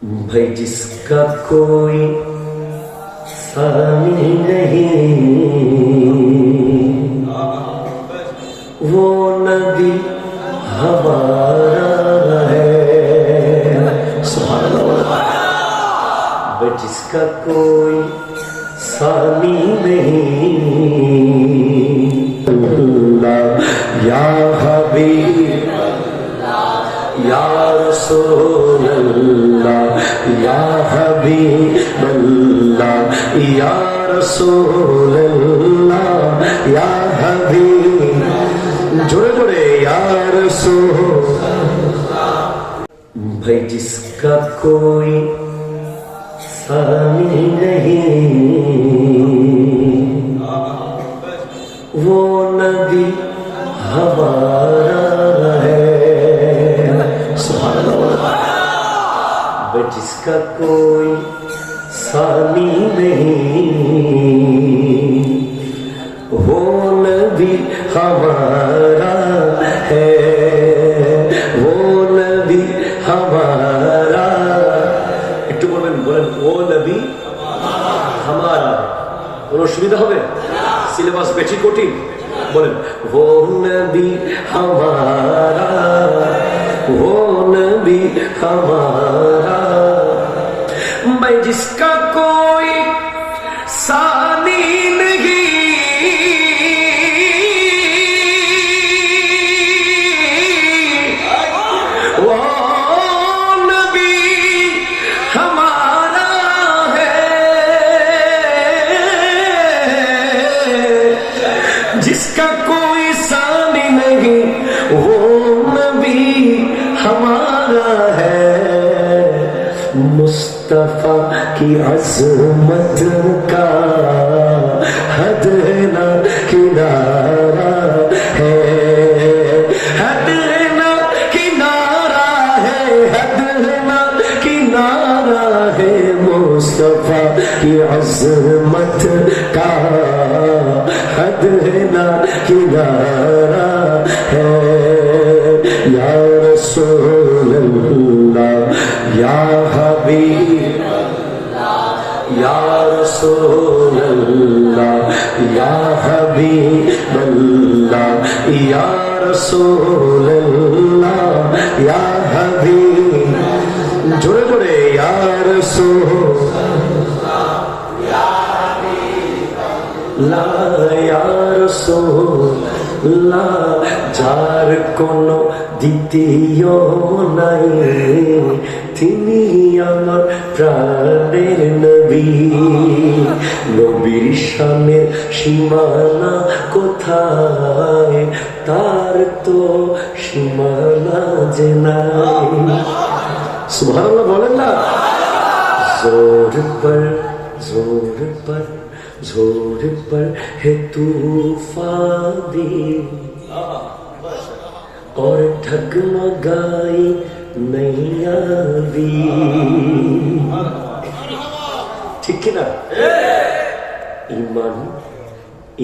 भाई जिसका कोई सानी नहीं वो नबी हमारा है। सुभान अल्लाह। भाई जिसका कोई सानी नहीं या हबीब या रसूल अल्लाह या हबीब अल्लाह या रसूल अल्लाह या हबीब जोड़े जोड़े या रसूल। भाई जिसका कोई सानी नहीं वो नबी हमारा है। सुभान अल्लाह। जिसका कोई सानी नहीं वो नबी हमारा है, वो नबी हमारा। একটু বলবেন ও নবী हमारा। কোনো অসুবিধা হবে? সিলেবাস বেশি কঠিন? বলেন वो नबी हमारा, वो नबी हमारा। भाई जिसका कोई सानी नहीं वो नबी हमारा है, जिसका कोई सानी नहीं वो नबी हमारा है। मुस्तफा की अज़मत का हद ना किनारा है, हद ना किनारा है, हद ना किनारा है। मुस्तफा की अज़मत का हद ना किनारा है। या रसूल अल्लाह या हबीब या रसूल अल्लाह या हबीब अल्लाह या रसूल अल्लाह या हबीब जोड़े जोड़े या रसूल ला या रसूल ला। যার কোনো দ্বিতীয় নাই তিনি আমার প্রাণের নবী। নবীর শানের সীমানা কোথায় তার তো সীমানা যে নাই। সুবহানাল্লাহ বলেন না। जोर पर जोर पर है तूफान भी और ठगमगाई नैया भी। ठीक ना? ইমান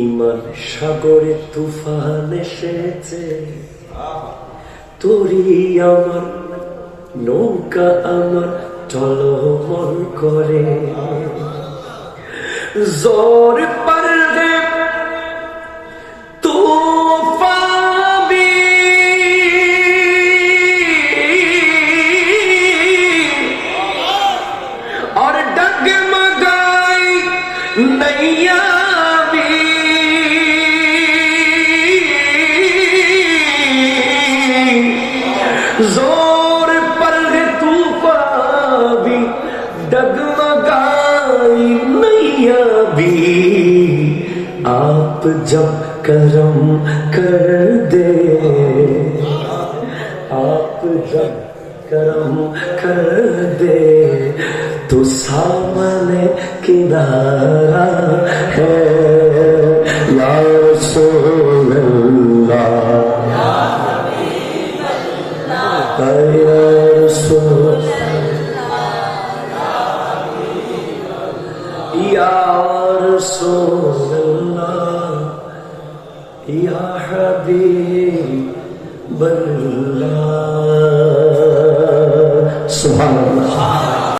ইমান সাগরে তুফান এসেছে, তোরি আমার নৌকা আমার টলমল করে। जोर पर है तूफान भी और डगमगाई नैया भी। जोर पर है तूफान भी डगमगाई नैया भी। आप जब करम कर दे, आप जब करम कर दे तो सामने किनारा है। या रसूल अल्लाह या हबीब अल्लाह या रसूल या रसूल अल्लाह या हबीब